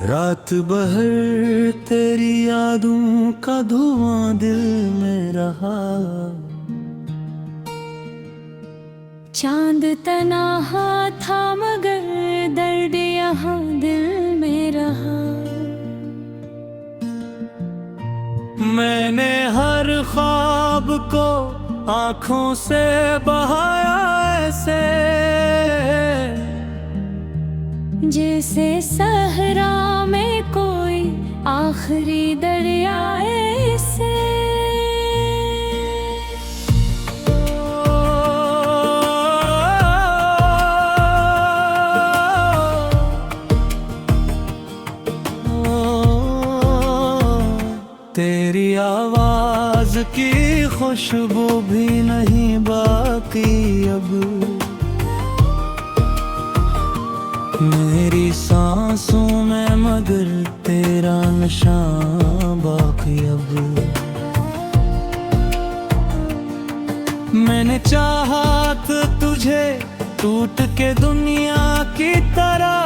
रात भर तेरी यादों का धुआं दिल में रहा, चांद तन्हा था मगर दर्द यहाँ दिल में रहा। मैंने हर ख्वाब को आँखों से बहाया ऐसे, जैसे सहरा में कोई आखिरी दरिया ऐसे। तेरी आवाज की खुशबू भी नहीं बाकी अब, मेरी सांसों में मगर तेरा नशा बाकी अब। मैंने चाहा तो तुझे टूट के दुनिया की तरह,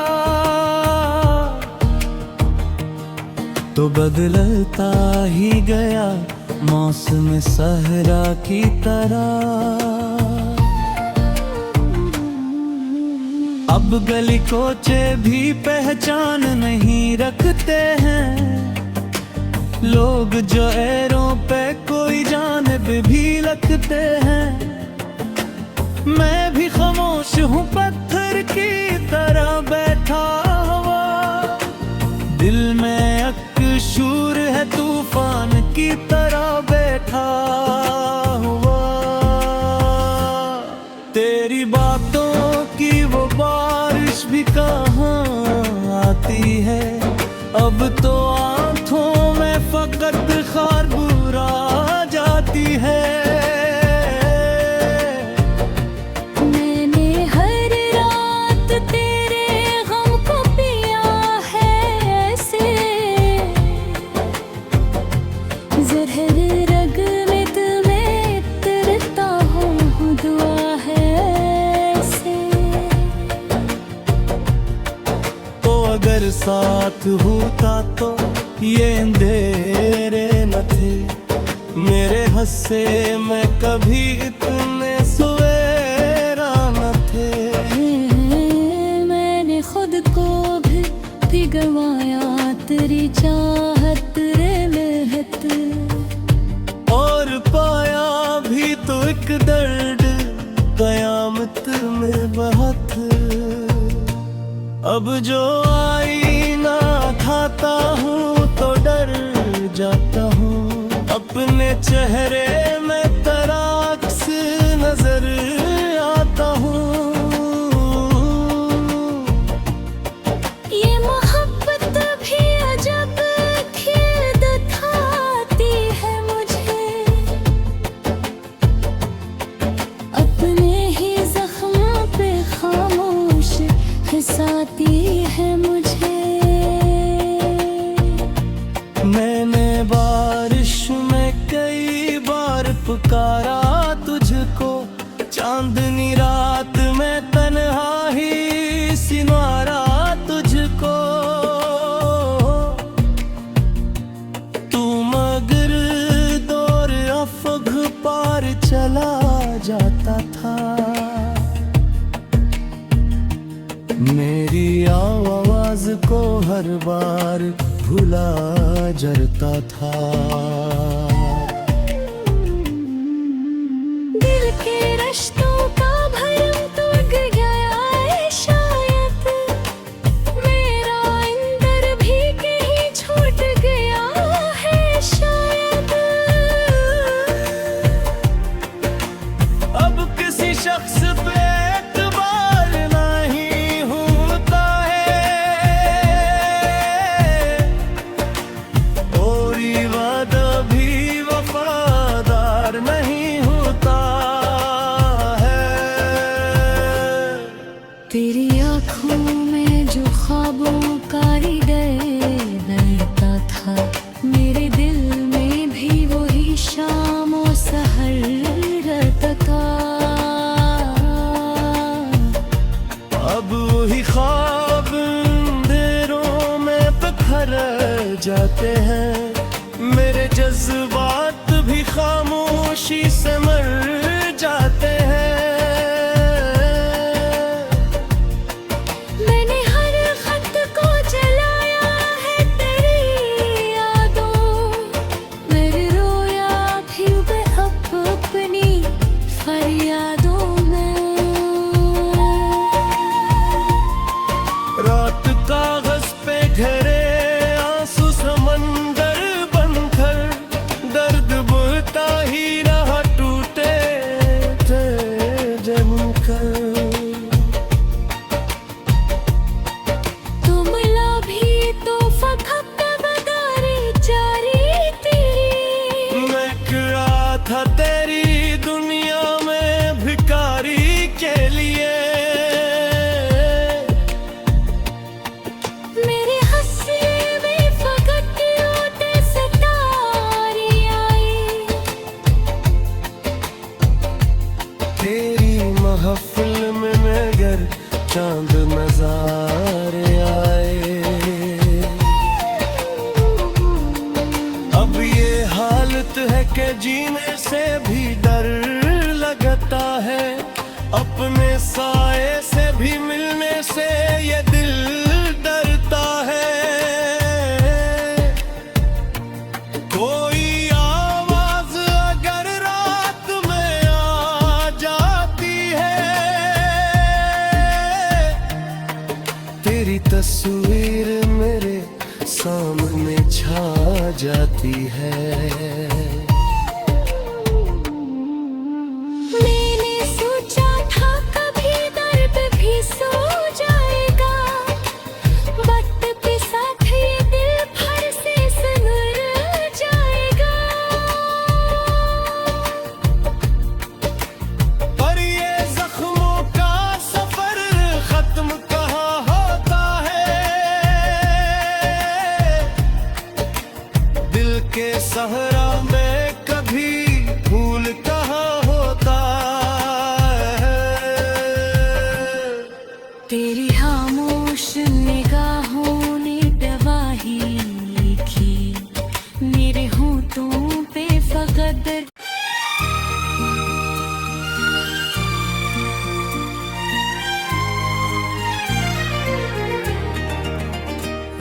तो बदलता ही गया मौसम सहरा की तरह। अब गली कोचे भी पहचान नहीं रखते हैं, लोग जो एरों पे कोई जानिब भी लगते हैं। मैं भी खामोश हूँ पत्थर की तरह बैठा हुआ, दिल में अकशूर है तूफान की तरह बैठा हुआ। तेरी बातों की वो बारिश भी कहाँ आती है, अब तो आँखों में फकत खार बुरा जाती है। मैंने हर रात तेरे गम को पिया है ऐसे, जहर रग में तुम्हें तरता हूँ दुआ है ऐसे। तो अगर साथ होता तो ये अंधेरे न थे, मेरे हंसे में कभी इतने सवेरा न थे। मैंने खुद को भी भिगवाया तेरी चाहत रे मेहनत, और पाया भी तो एक दर्द कयामत में बहुत। अब जो आईना खाता हूँ तो डर जाता हूँ, अपने चेहरे में तराक्स नजर आता हूँ। ये मोहब्बत भी अजब खेल दिखाती है मुझे, अपने ही जख्म पे खामोश हंसाती है मुझे। मैंने बारिश में कई बार पुकारा तुझको, चांदनी रात में तन्हा ही सिनारा तुझको। तू मगर दौर अफग पार चला जाता था, मेरी आवाज को हर बार भुला जरता था। दिल के रिश्तों का भरम टूट गया है शायद, मेरा अंदर भी कहीं छूट गया है शायद। अब किसी शख्स पे एतबार नहीं होता है, और वादा भी जाते हैं, मेरे जज्बात भी खामोशी से मर जाते हैं। मैंने हर खत को जलाया है तेरी यादों, मेरे रोया भी मैं अपनी फरियादों में। रात कागज पे घरे आंसू समंदर बनकर, दर्द बुझता ही रहा, टूटे थे जमकर। तुम भी तो फखत बगारी जारी तेरी, मैं क्या था तेरी दुनिया में भिखारी के लिए। मेरे हंसी में फकत उठे सितारे आई, तेरी महफिल में मगर चांद नजारे आए। अब ये हालत है कि जीने से भी डर लगता है, अपने साए से भी मिलने से ये दिल डरता है। कोई आवाज अगर रात में आ जाती है, तेरी तस्वीर मेरे सामने छा जाती है। मैंने सोचा था कभी दर्द भी सो जाएगा, वक्त के साथ ये दिल भर से सुधर जाएगा। पर ये जख्मों का सफर खत्म कहाँ होता है, दिल के सहरा में कभी भूल कहाँ होता है। तेरी खामोश निगाहों ने गवाही लिखी, मेरे होठों पे फकत।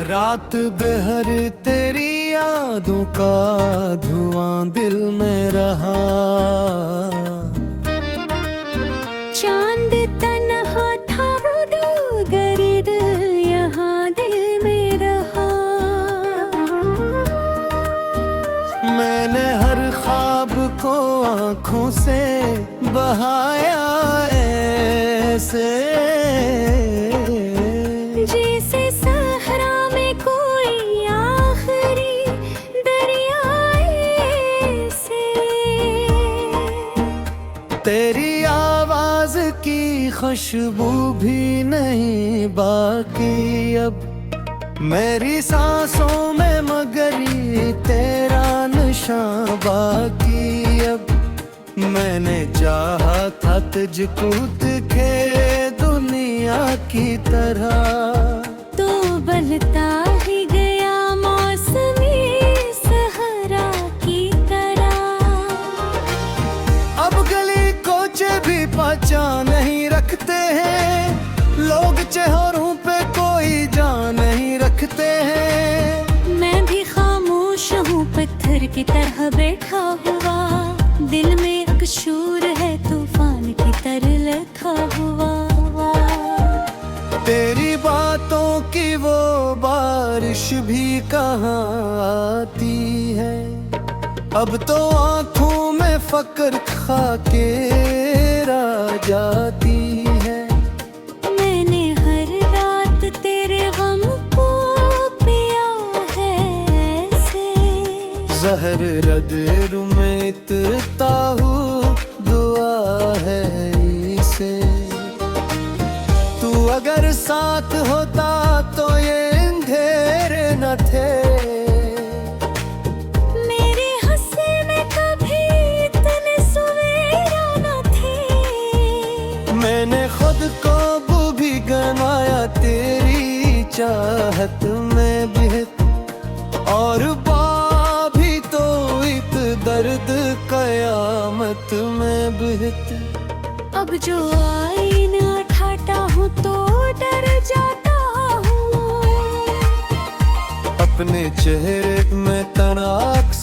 रात बेहर तेरी यादों का धुआं दिल में रहा, चांद तन्हा था वो गर्द यहाँ दिल में रहा। मैंने हर ख्वाब को आंखों से बहाया ऐसे, जैसे सहरा में कोई आखिरी दरियाए से। तेरी आवाज की खुशबू भी नहीं बाकी अब मेरी सांसों में, मगर ये तेरा निशान बाकी अब। मैंने चाहा था तुझको दिखे दुनिया की तरह, तो बलता ही गया मौसमी सहरा की तरह। अब गली कोचे भी पहचान नहीं रखते हैं, लोग चेहरों पे कोई जान नहीं रखते हैं। मैं भी खामोश हूँ पत्थर की तरह बैठा हुआ, दिल में एक शूर है तूफान की तरह लिखा हुआ। तेरी बातों की वो बारिश भी कहाँ आती है, अब तो आंखों में फक्र खाके रह जाती है। मैंने हर रात तेरे गम को पिया है ऐसे, जहर रद में इतना हूँ दुआ है इसे। तू अगर साथ होता तो ये अंधेरे न थे, मेरे हंसी में कभी इतने सवेरा न थे। मैंने खुद को भी गंवाया तेरी चाहत में भी, और रहमत में बहते। अब जो आईना ठाटा हूँ तो डर जाता हूँ, अपने चेहरे में तनाक्स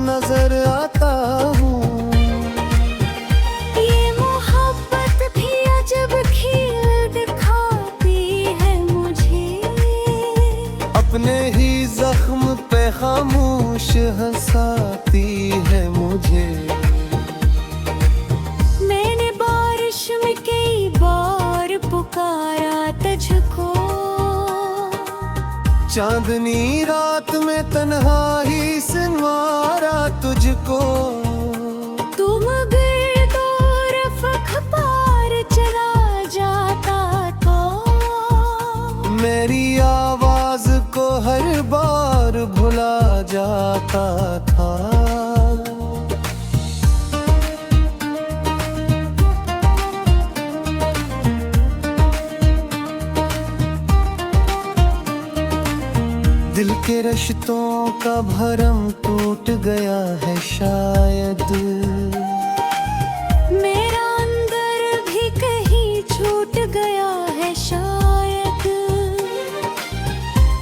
नजर आता हूँ। ये मोहब्बत भी अजब खेल दिखाती है मुझे, अपने ही जख्म पे खामोश हंसाती है मुझे। मैंने बारिश में कई बार पुकारा तुझको, चांदनी रात में तन्हा ही सिनवारा तुझको। तुम गिरदोर पार चला जाता था, मेरी आवाज को हर बार भुला जाता था। दिल के रिश्तों का भरम टूट गया है शायद, मेरा अंदर भी कहीं छूट गया है शायद।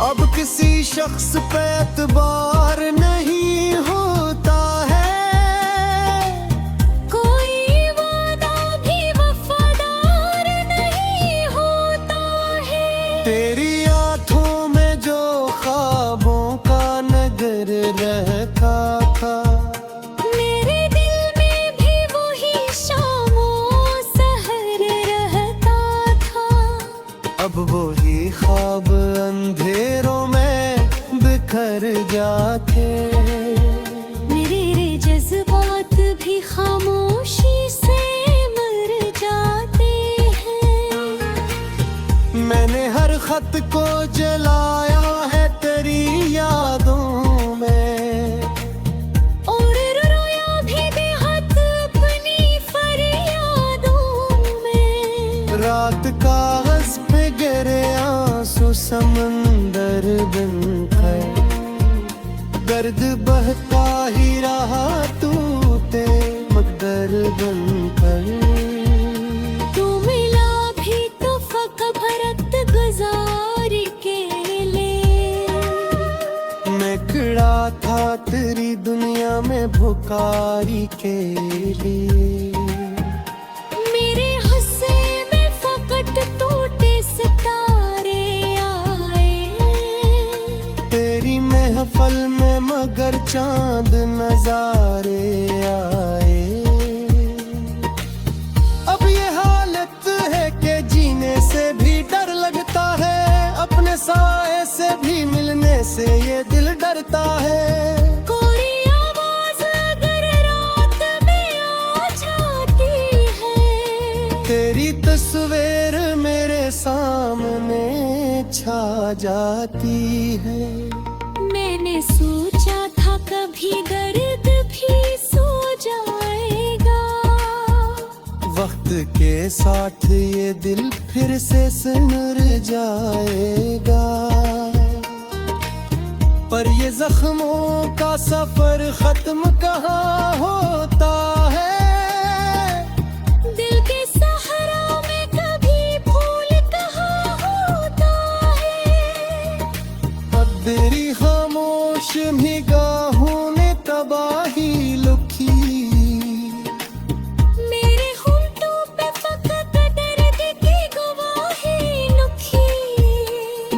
अब किसी शख्स पे एतबार नहीं होता है, कोई वादा भी वफादार नहीं होता है। तेरी आंखों में जो ख्वाबों का नगर रहता था, मेरे दिल में भी वही शामों सहर रहता था। अब वही ख्वाब अंधेरों में बिखर जाते। मेरे जज्बात भी खामोशी से मर जाते हैं। मैंने हर खत को जलाया है तेरी यादों में, और रोया भी बेहद अपनी फरियादों में। रात कागज पे गिरे आंसू समंदर बनकर, दर्द बहता ही रहा तू ते मकदर बनकर। तू मिला भी तो फक भरत गुजारी के लिए, मैं खड़ा था तेरी दुनिया में भुकारी के लिए। मेरे हुस्से में फकत टूटे सितारे आए, तेरी महफल में मगर चांद नजारे आए। अब ये हालत है कि जीने से भी डर लगता है, अपने साए से भी मिलने से ये दिल डरता है। कोई आवाज अगर रात में आ जाती है, तेरी तस्वीर मेरे सामने छा जाती है। मैंने सोचा था कभी दर्द भी सो जाएगा, वक्त के साथ ये दिल फिर से सिमर जाएगा। पर ये जख्मों का सफर खत्म कहाँ होता है, दिल के सहारा में कभी फूल कहाँ होता है। अब तेरी खामोश निगाहों ने तबाही लुकी, मेरे होंठों पे फकत दर्द की गवाही लुकी।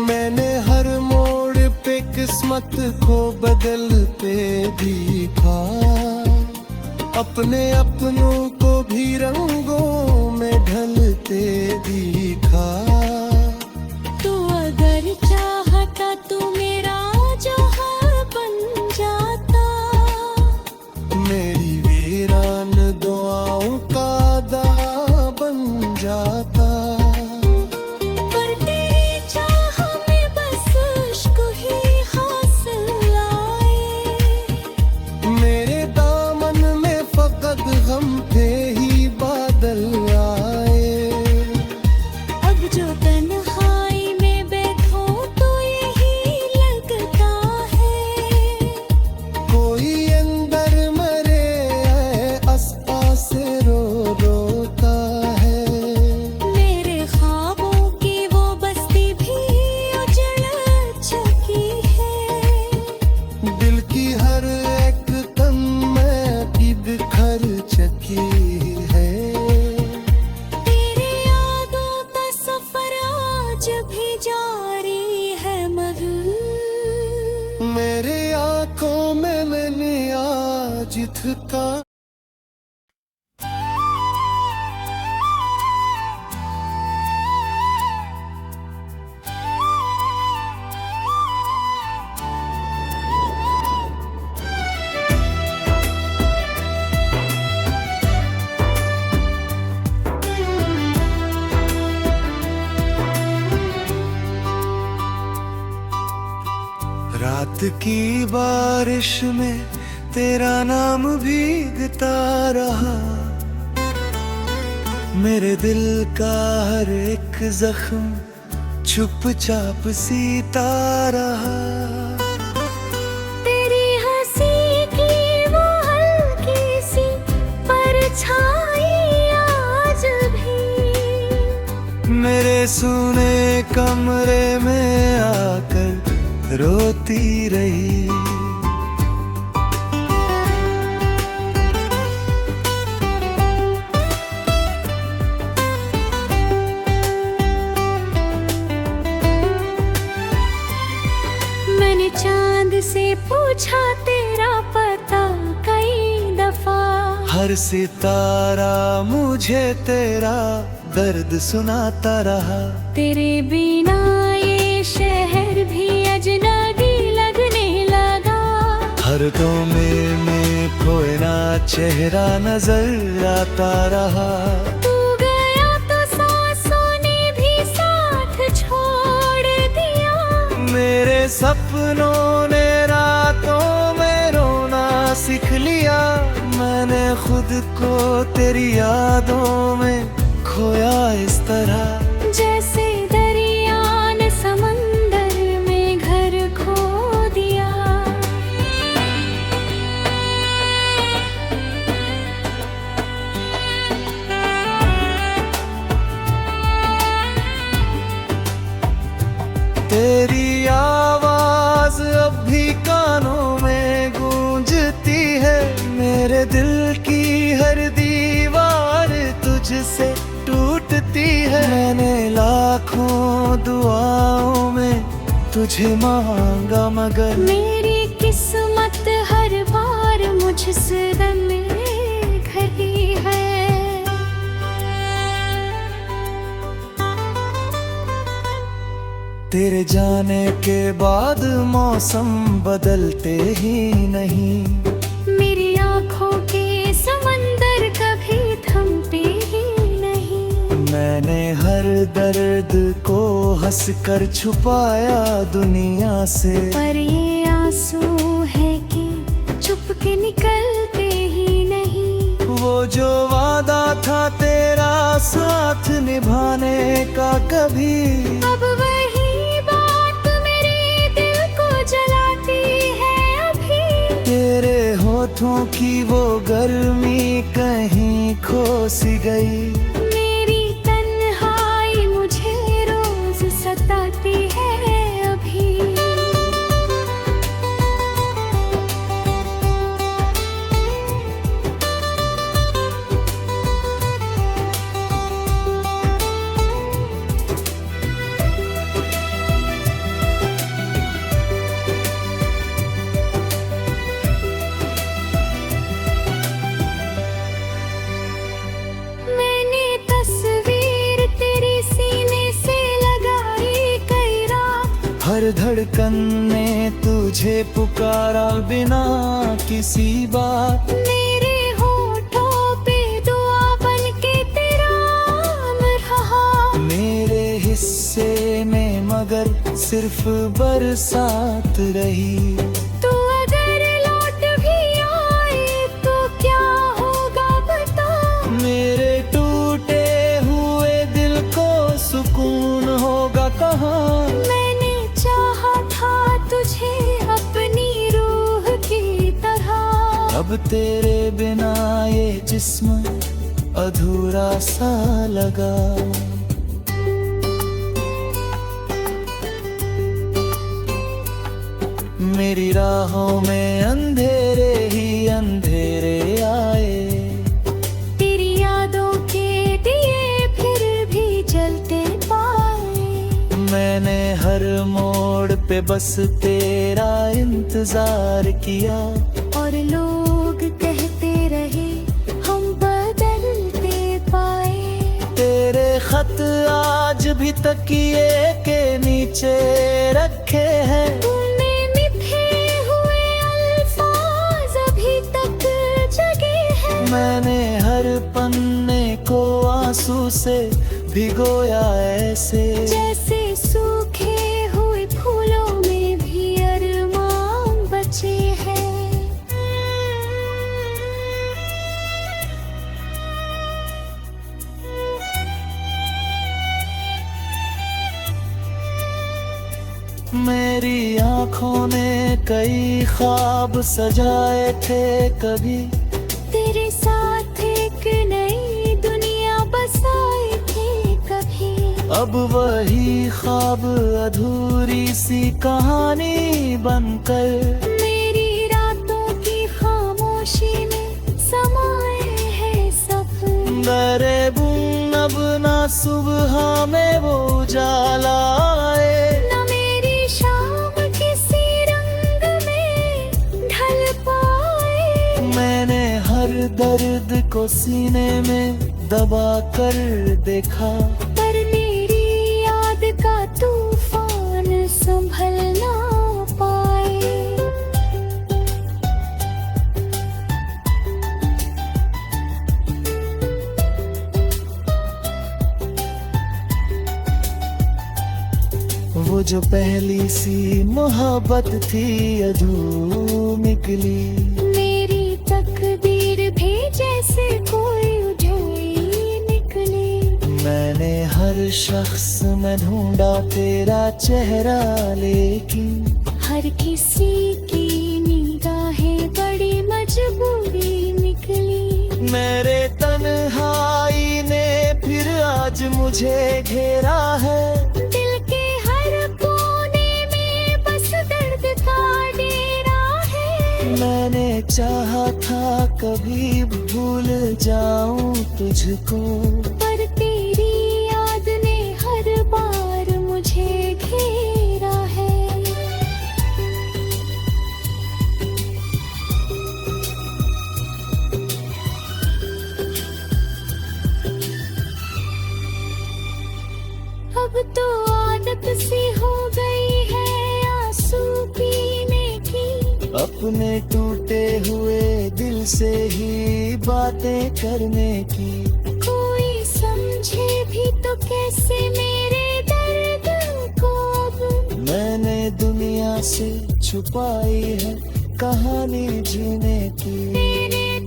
मैंने हर मोड़ पे किस्मत को बदलते देखा, अपने अपनों को भी रंगों में ढलते देखा। तू अगर चाहता तू मेरा जहां बन जाता, मेरी वीरान दुआओं का दा बन जाता। पर तेरी चाह में बस इश्क ही हासिल आए। मेरे दामन में फकत गम थे ही बादल आए। अब जो तन्हाई में बैठो तो यही की बारिश में तेरा नाम भीगता रहा। मेरे दिल का हर एक जख्म चुपचाप सीता रहा। तेरी हंसी की वो हल्की सी परछाई आज भी मेरे सुने कमरे में आकर रोती रही। मैंने चांद से पूछा तेरा पता कई दफा। हर सितारा मुझे तेरा दर्द सुनाता रहा। तेरे बिना ये शहर भी अजनबी लगने लगा। हर कोने में कोई ना चेहरा नजर आता रहा। तू गया तो सांसों ने भी साथ छोड़ दिया। मेरे सपनों ने रातों में रोना सीख लिया। मैंने खुद को तेरी यादों में खोया इस तरह, जैसे दरिया ने समंदर में घर खो दिया। तेरी आवाज अब भी कानों में गूंजती है। मेरे दिल की हर दीवार तुझसे टूटती है। मैंने लाखों दुआओं में तुझे मांगा मगर मेरी किस्मत हर बार मुझसे मिल गई है। तेरे जाने के बाद मौसम बदलते ही नहीं। मेरी आँखों के समंदर कभी थमते ही नहीं। मैंने हर दर्द को हंस कर छुपाया दुनिया से। पर ये आंसू है कि चुप के निकलते ही नहीं। वो जो वादा था तेरा साथ निभाने का कभी अब वही बात मेरे दिल को जलाती है अभी। तेरे होठों की वो गर्मी कहीं खो सी गई। मेरी तन्हाई मुझे रोज सताती है अभी। मैंने तस्वीर तेरी सीने से लगाई कई रात। हर धड़कन ने तुझे पुकारा बिना किसी बात। मेरे होठों पे दुआ बन के तेरा नाम रहा। मेरे हिस्से में मगर सिर्फ बरसात रही। तू अगर लौट भी आए तो क्या होगा बता। मेरे टूटे हुए दिल को सुकून होगा कहाँ। मैंने चाहा था तुझे अपनी रूह की तरह। अब तेरे बिना ये जिस्म अधूरा सा लगा। मेरी राहों में अंधेरे ही अंधेरे आए। तेरी यादों के दिए फिर भी जलते पाए। मैंने हर मोड़ पे बस तेरा इंतजार किया। और लोग कहते रहे हम बदलते पाए। तेरे खत आज भी तकिए के नीचे रखे हैं। तूने मिठे हुए अल्फाज अभी तक जगे हैं। मैंने हर पन्ने को आंसू से भिगोया ऐसे, जैसे सूखे हुए फूलों में भी अरमान मेरी आंखों ने कई ख्वाब सजाए थे कभी, तेरे साथ एक नई दुनिया बसाई थी कभी। अब वही ख्वाब अधूरी सी कहानी बनकर मेरी रातों की खामोशी में समाए हैं सपने। दरे बुन अब ना सुबह में वो उजाला आए, न मेरी शाम किसी रंग में ढल पाए। मैंने हर दर्द को सीने में दबा कर देखा, पर तेरी याद का तूफान संभल ना पाए। वो जो पहली सी मोहब्बत थी अधूरी निकली। मेरी तकदीर भी जैसे कोई उजड़ी निकली। मैंने हर शख्स में ढूंढा तेरा चेहरा, लेकिन हर किसी की निगाहें बड़ी मजबूरी निकली। मेरे तन्हाई ने फिर आज मुझे घेरा है। दिल के हर कोने में बस दर्द का डेरा है। मैंने चाहा था कभी भूल जाऊं तुझको, पर तेरी याद ने हर बार मुझे घेरा है। अब तो आदत सी हो गई है आंसू पीने की। अपने टूटे हुए दिल से ही बातें करने की। कोई समझे भी तो कैसे मेरे दर्द को अब। मैंने दुनिया से छुपाई है कहानी जीने की। तेरे